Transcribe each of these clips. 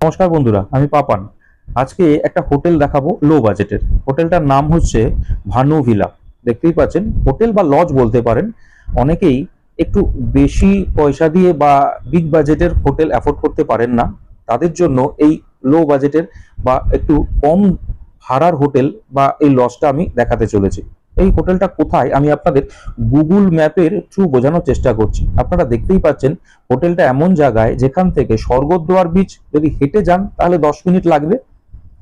নমস্কার বন্ধুরা, আমি পাপান। আজকে একটা হোটেল দেখাবো লো বাজেটের। হোটেলটার নাম হচ্ছে ভানু ভিলা। দেখতেই পাচ্ছেন, হোটেল বা লজ বলতে পারেন। অনেকেই একটু বেশি পয়সা দিয়ে বা বিগ বাজেটের হোটেল অ্যাফোর্ড করতে পারেন না, তাদের জন্য এই লো বাজেটের বা একটু কম ভাড়ার হোটেল বা এই লজটা আমি দেখাতে চলেছি। এই হোটেলটা কোথায় আমি আপনাদের গুগল ম্যাপের থ্রু বোঝানোর চেষ্টা করছি। আপনারা দেখতেই পাচ্ছেন হোটেলটা এমন জায়গায় যেখান থেকে স্বর্গদ্বার বিচ যদি হেঁটে যান তাহলে 10 মিনিট লাগবে।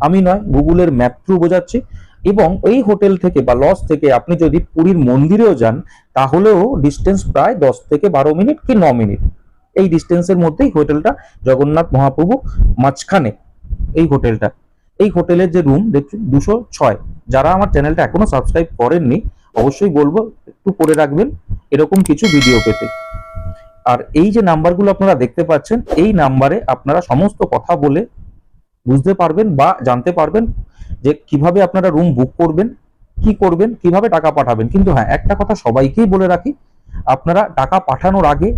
আমি নয়, গুগলের ম্যাপ থ্রু বোঝাচ্ছি। এবং এই হোটেল থেকে বা লজ থেকে আপনি যদি পুরীর মন্দিরেও যান তাহলেও ডিস্টেন্স প্রায় 10 থেকে 12 মিনিট কি 9 মিনিট, এই ডিস্টেন্সের মধ্যেই হোটেলটা। জগন্নাথ মহাপ্রভু মাঝখানে এই হোটেলটা। এই হোটেলের যে রুম দেখুন 206। যারা আমার চ্যানেলটা এখনো সাবস্ক্রাইব করেননি অবশ্যই বলবো একটু করে রাখবেন এরকম কিছু ভিডিও পেতে। আর এই যে নাম্বারগুলো আপনারা দেখতে পাচ্ছেন, এই নাম্বারে আপনারা সমস্ত কথা বলে বুঝতে পারবেন বা জানতে পারবেন যে কিভাবে আপনারা রুম বুক করবেন, কি করবেন, কিভাবে টাকা পাঠাবেন। কিন্তু হ্যাঁ, একটা কথা সবাইকেই বলে রাখি, আপনারা টাকা পাঠানোর আগে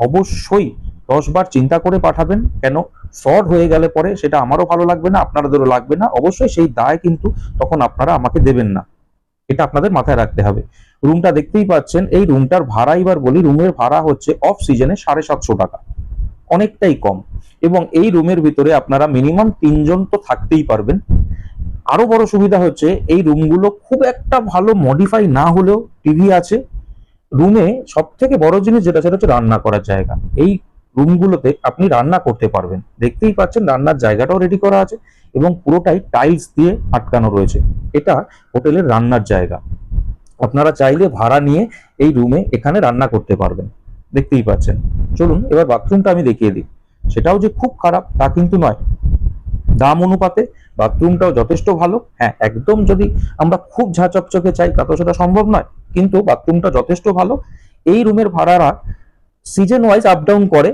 অবশ্যই 10 বার চিন্তা করে পাঠাবেন। কেন, ফ্রড হয়ে গেলে পরে সেটা আমারও ভালো লাগবে না, আপনাদেরও লাগবে না। অবশ্যই সেই দায় কিন্তু তখন আপনারা আমাকে দেবেন না, এটা আপনাদের মাথায় রাখতে হবে। রুমটা দেখতেই পাচ্ছেন, এই রুমটার ভাড়া এবার বলি। রুমের ভাড়া হচ্ছে অফ সিজনে 750 টাকা, অনেকটাই কম। এবং এই রুমের ভিতরে আপনারা মিনিমাম 3 জন তো থাকতেই পারবেন। আরো বড় সুবিধা হচ্ছে এই রুমগুলো খুব একটা ভালো মডিফাই না হলেও টিভি আছে রুমে। সব থেকে বড় জিনিস যেটা, সেটা হচ্ছে রান্না করার জায়গা। এই রুমগুলোতে আপনি রান্না করতে পারবেন। দেখতেই পাচ্ছেন রান্নার জায়গাটাও রেডি করা আছে এবং পুরোটাই টাইলস দিয়ে আটকানো রয়েছে। এটা হোটেলের রান্নার জায়গা। আপনারা চাইলে ভাড়া নিয়ে এই রুমে এখানে রান্না করতে পারবেন। দেখতেই পাচ্ছেন। চলুন এবার বাথরুমটা আমি দেখিয়ে দিই। সেটাও যে খুব খারাপ তা কিন্তু নয়, দাম অনুপাতে বাথরুমটাও যথেষ্ট ভালো। হ্যাঁ, একদম যদি আমরা খুব ঝাঁ চকচকে চাই তা তো সেটা সম্ভব নয়, কিন্তু বাথরুমটা যথেষ্ট ভালো। এই রুমের ভাড়ারা সিজন ওয়াইজ আপ ডাউন করে,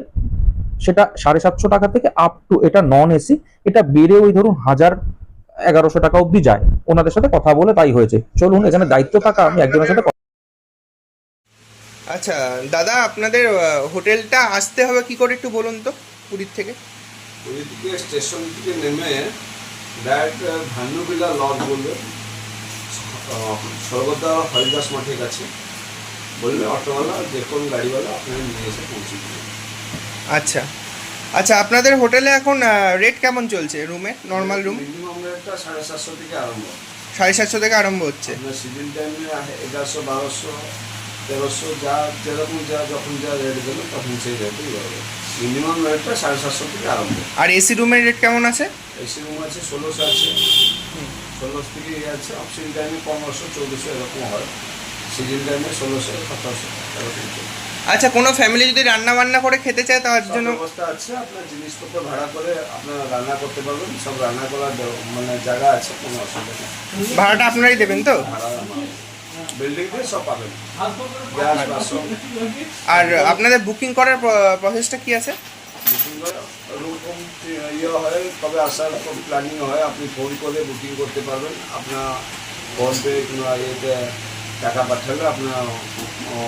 সেটা 750 টাকা থেকে আপ টু, এটা নন এসি, এটা বেড়ে ওই ধরুন 1000-1100 টাকা অব্দি যায়। ওনাদের সাথে কথা বলে তাই হয়েছে। চলুন, এখানে দায়িত্ব থাকা আমি একজনের সাথে আচ্ছা দাদা, আপনাদের হোটেলটা আসতে হবে কি করে একটু বলুন তো, পুরীর থেকে? পুরী থেকে স্টেশন থেকে নেমে ডাইরেক্ট ভান্নুবিলা লজ বলবে, স্বর্গদ্বার হরিদাস মঠের কাছে বললে অটোওয়ালা যে কোনো গাড়িওয়ালা আপনাকে নিয়ে এসে পৌঁছে দেবে। আচ্ছা আচ্ছা, আপনাদের হোটেলে এখন রেট কেমন চলছে রুমে? নর্মাল রুম মিনিমাম রেটটা 750 থেকে আরম্ভ। 750 থেকে আরম্ভ হচ্ছে। আপনার সিজন টাইমে 1100, 1200, 1300, যা যেরকম যা যখন যা রেট দেবে তখন সেই রেটেই হবে। মিনিমাম রেটটা 750 থেকে আরম্ভ। আর এসি রুমের রেট কেমন আছে? এসি রুম আছে 1600 আছে, 1600 থেকে আছে। অপশন টাইমে 1500, 1400 এরকম হয়। সিজন টাইমে 1600, 1700 এরকম চলে। আচ্ছা, কোনো ফ্যামিলি যদি রান্না বান্না করে খেতে চায় তার সব জন্য? ব্যবস্থা আছে, আপনার জিনিসপত্র ভাড়া করে আপনারা রান্না করতে পারবেন। সব রান্না করার মানে জায়গা আছে, কোনো অসুবিধা নেই। ভাড়াটা আপনারাই দেবেন তো? ভাড়া বিল্ডিং দিয়ে সব পাবেন, গ্যাস বাসন। আর আপনাদের বুকিং করার প্রসেসটা কি আছে? বুকিং করে রুম ইয়ে হয়, কবে আসার প্ল্যানিং হয়, আপনি ফোন করে বুকিং করতে পারবেন। আপনার ফোনপে কিংবা ইয়েতে টাকা পাঠালে আপনার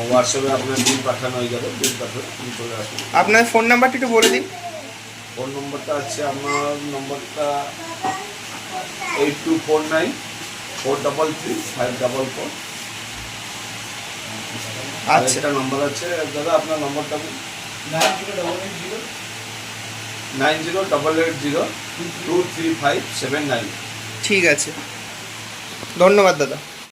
হোয়াটসঅ্যাপে আপনার বিল পাঠানো হয়ে যাবে। বিল পাঠালে আপনি চলে আসবেন। আপনার ফোন নাম্বারটা একটু বলে দিন। ফোন নম্বরটা আছে, আমার নম্বরটা 8249-433-544। আচ্ছা, একটা নম্বর আছে দাদা, আপনার নম্বরটা 9088023579। ঠিক আছে, ধন্যবাদ দাদা।